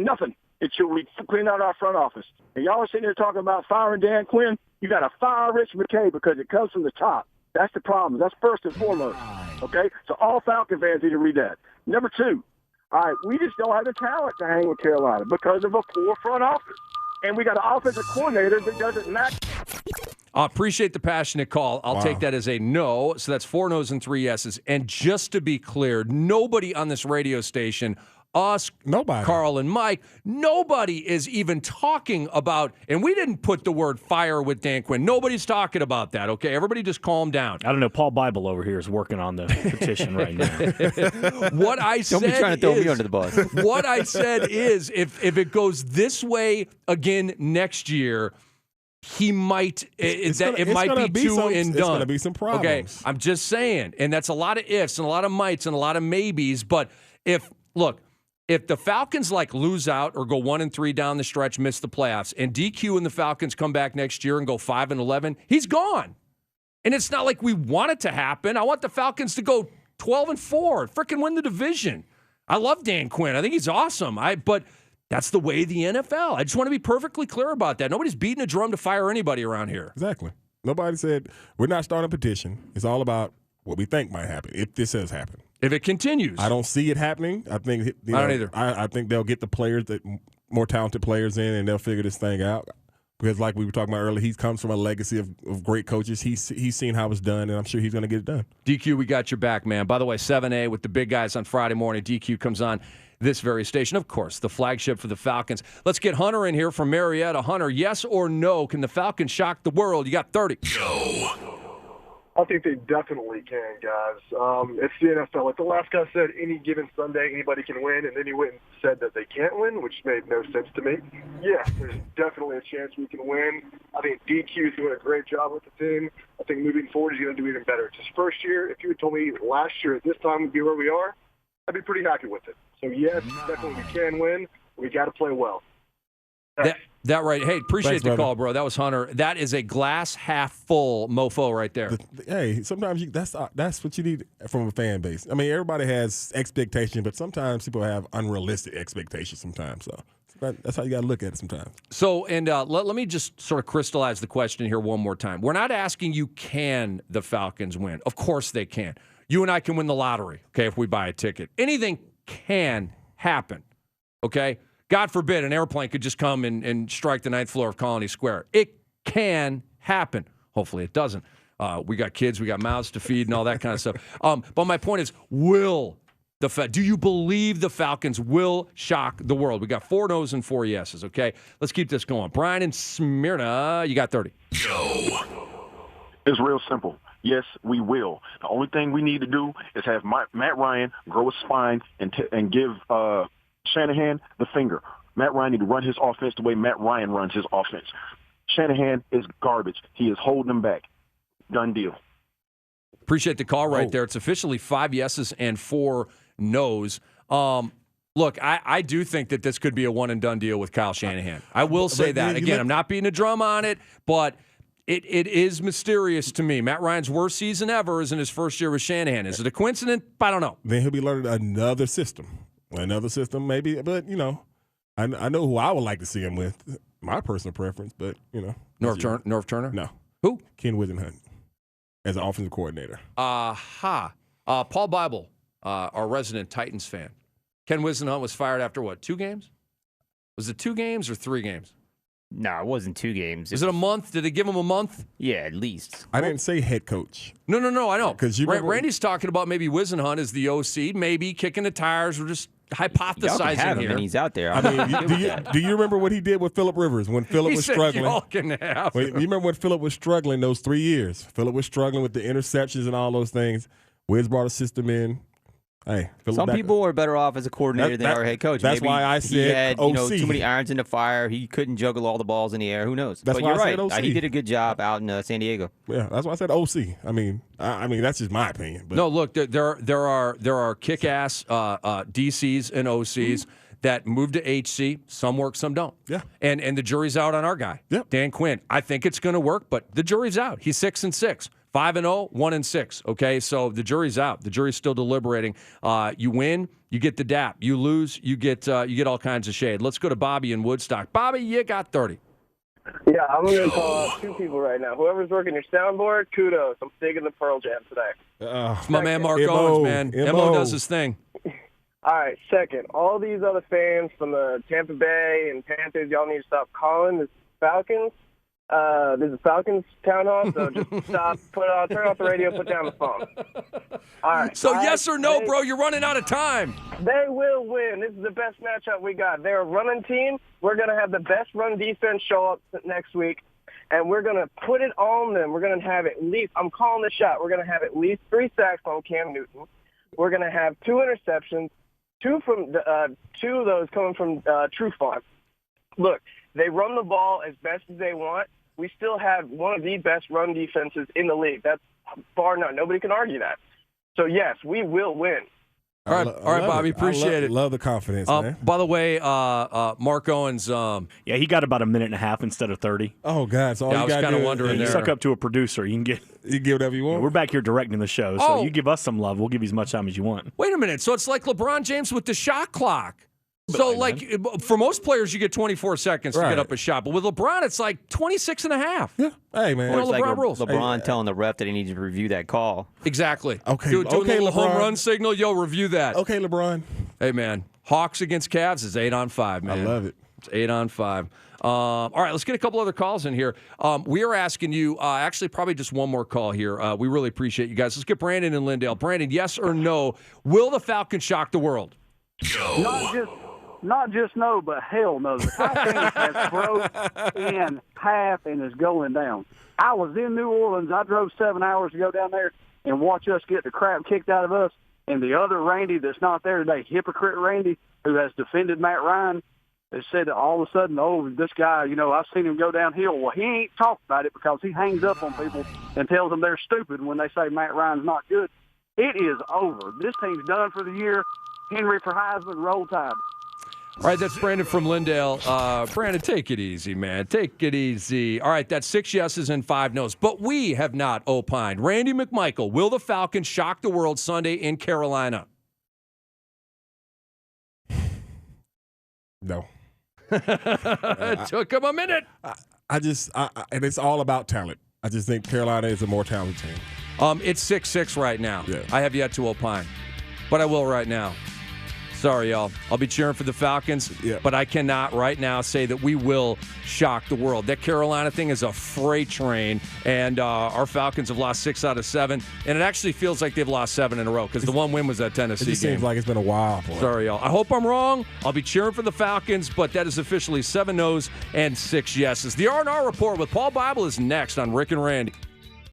nothing until we clean out our front office. And y'all are sitting there talking about firing Dan Quinn. You got to fire Rich McKay because it comes from the top. That's the problem. That's first and foremost. Okay? So all Falcon fans need to read that. Number two, all right, we just don't have the talent to hang with Carolina because of a poor front office. And we got an offensive coordinator that doesn't match. I appreciate the passionate call. I'll take that as a no. So that's 4 no's and 3 yeses. And just to be clear, nobody on this radio station, us, nobody, Carl and Mike, nobody is even talking about, and we didn't put the word fire with Dan Quinn. Nobody's talking about that, okay? Everybody just calm down. I don't know. Paul Bible over here is working on the petition right now. What I said Don't be trying to throw me under the bus. What I said is if it goes this way again next year, he might it might be too and done. It's going to be some problems. Okay, I'm just saying, and that's a lot of ifs and a lot of mights and a lot of maybes. But if the Falcons lose out or go 1-3 down the stretch, miss the playoffs, and DQ and the Falcons come back next year and go 5-11, he's gone. And it's not like we want it to happen. I want the Falcons to go 12-4, freaking win the division. I love Dan Quinn. I think he's awesome. But that's the way of the NFL. I just want to be perfectly clear about that. Nobody's beating a drum to fire anybody around here. Exactly. Nobody said we're not starting a petition. It's all about what we think might happen, if this has happened. If it continues. I don't see it happening. I think I don't either. I think they'll get the players, more talented players in, and they'll figure this thing out. Because like we were talking about earlier, he comes from a legacy of great coaches. He's seen how it's done, and I'm sure he's going to get it done. DQ, we got your back, man. By the way, 7A with the big guys on Friday morning. DQ comes on this very station. Of course, the flagship for the Falcons. Let's get Hunter in here from Marietta. Hunter, yes or no, can the Falcons shock the world? You got 30. Go. I think they definitely can, guys. It's the NFL. Like the last guy said, any given Sunday, anybody can win, and then he went and said that they can't win, which made no sense to me. Yes, there's definitely a chance we can win. I think DQ is doing a great job with the team. I think moving forward, he's going to do even better. It's his first year. If you had told me last year at this time we'd be where we are, I'd be pretty happy with it. So, yes, definitely we can win. We got to play well. That right. Hey, appreciate the call, bro. That was Hunter. That is a glass half full mofo right there. Hey, sometimes that's what you need from a fan base. I mean, everybody has expectations, but sometimes people have unrealistic expectations sometimes. So that's how you got to look at it sometimes. So, and let me just sort of crystallize the question here one more time. We're not asking you, can the Falcons win? Of course they can. You and I can win the lottery, okay, if we buy a ticket. Anything can happen, okay? God forbid an airplane could just come and strike the 9th floor of Colony Square. It can happen. Hopefully it doesn't. We got kids, we got mouths to feed and all that kind of stuff. But my point is, do you believe the Falcons will shock the world? We got 4 no's and 4 yeses, okay? Let's keep this going. Brian in Smyrna, you got 30. Go. It's real simple. Yes, we will. The only thing we need to do is have Matt Ryan grow a spine and give Shanahan the finger. Matt Ryan need to run his offense the way Matt Ryan runs his offense. Shanahan is garbage. He is holding them back. Done deal. Appreciate the call right there. It's officially 5 yeses and 4 no's. Look, I do think that this could be a one-and-done deal with Kyle Shanahan. I will say that. Again, I'm not beating a drum on it, but it is mysterious to me. Matt Ryan's worst season ever is in his first year with Shanahan. Is it a coincidence? I don't know. Then he'll be learning another system. Another system, maybe. But, I know who I would like to see him with. My personal preference, but, Norv Turner? No. Who? Ken Whisenhunt as an offensive coordinator. Paul Bible, our resident Titans fan. Ken Whisenhunt was fired after what, 2 games? Was it 2 games or 3 games? No, it wasn't 2 games. Is it a month? Did they give him a month? Yeah, at least. I didn't say head coach. No, I know. Because Randy's talking about maybe Whisenhunt as the OC, maybe kicking the tires. We're just hypothesizing y'all can have here. Him and he's out there. I mean, do you remember what he did with Phillip Rivers when Phillip was struggling? Y'all can have you remember when Phillip was struggling those 3 years? Phillip was struggling with the interceptions and all those things. Wiz brought a system in. Hey, some people are better off as a coordinator than our head coach. That's Maybe why I said he had, OC. Too many irons in the fire. He couldn't juggle all the balls in the air. Who knows? That's but why you're I said right. OC. He did a good job out in San Diego. Yeah, that's why I said OC. I mean, that's just my opinion. But. No, look, there are kick-ass DCs and OCs that move to HC. Some work, some don't. Yeah. And the jury's out on our guy, Yep. Dan Quinn. I think it's going to work, but the jury's out. He's 6-6. 5-0, 1-6. Okay, so the jury's out. The jury's still deliberating. You win, you get the dap. You lose, you get all kinds of shade. Let's go to Bobby in Woodstock. Bobby, you got 30. Yeah, I'm going to call out two people right now. Whoever's working your soundboard, kudos. I'm digging the Pearl Jam today. It's my man Mark Owens, man. Mo does his thing. All right, second, all these other fans from the Tampa Bay and Panthers, y'all need to stop calling this Falcons. There's a Falcons town hall, so just stop, turn off the radio, put down the phone. All right. So yes or no, bro, you're running out of time. They will win. This is the best matchup we got. They're a running team. We're going to have the best run defense show up next week, and we're going to put it on them. We're going to have at least, I'm calling the shot, we're going to have at least 3 sacks on Cam Newton. We're going to have 2 interceptions, 2 of those coming from Trufant. Look, they run the ball as best as they want. We still have one of the best run defenses in the league. That's bar none. Nobody can argue that. So, yes, we will win. All right, Bobby, appreciate it. Love the confidence, man. By the way, Mark Owens. Yeah, he got about a minute and a half instead of 30. Oh, God. So all I you was got to kind of do wondering is You there. suck up to a producer. You can get whatever you want. we're back here directing the show, so Oh. you give us some love. We'll give you as much time as you want. Wait a minute. So it's like LeBron James with the shot clock. So, like, for most players, you get 24 seconds to Right. get up a shot. But with LeBron, it's like 26 and a half. Yeah. Hey, man. Or It's like LeBron rules. LeBron telling the ref that he needs to review that call. Exactly. Okay, Do a little home LeBron. run signal. Yo, review that. Okay, LeBron. Hey, man. Hawks against Cavs is 8-on-5, man. I love it. It's 8-on-5. All right, let's get a couple other calls in here. We are asking you, actually, probably just one more call here. We really appreciate you guys. Let's get Brandon in Lindale. Brandon, yes or no, will the Falcons shock the world? Not just no, but hell no. The Titanic has broke in half and is going down. I was in New Orleans. I drove 7 hours to go down there and watch us get the crap kicked out of us. And the other Randy that's not there today, hypocrite Randy, who has defended Matt Ryan, has said that all of a sudden, oh, this guy, I've seen him go downhill. Well, he ain't talked about it because he hangs up on people and tells them they're stupid when they say Matt Ryan's not good. It is over. This team's done for the year. Henry for Heisman, roll tide. All right, that's Brandon from Lindale. Brandon, take it easy, man. Take it easy. All right, that's 6 yeses and 5 nos. But we have not opined. Randy McMichael, will the Falcons shock the world Sunday in Carolina? No. It took him a minute. And it's all about talent. I just think Carolina is a more talented team. It's 6-6 right now. Yeah. I have yet to opine, but I will right now. Sorry, y'all. I'll be cheering for the Falcons, but I cannot right now say that we will shock the world. That Carolina thing is a freight train, and our Falcons have lost 6 out of 7, and it actually feels like they've lost 7 in a row because the one win was that Tennessee It just game. seems like it's been a while. Boy. Sorry, y'all. I hope I'm wrong. I'll be cheering for the Falcons, but that is officially 7 no's and 6 yeses. The R&R Report with Paul Bible is next on Rick and Randy.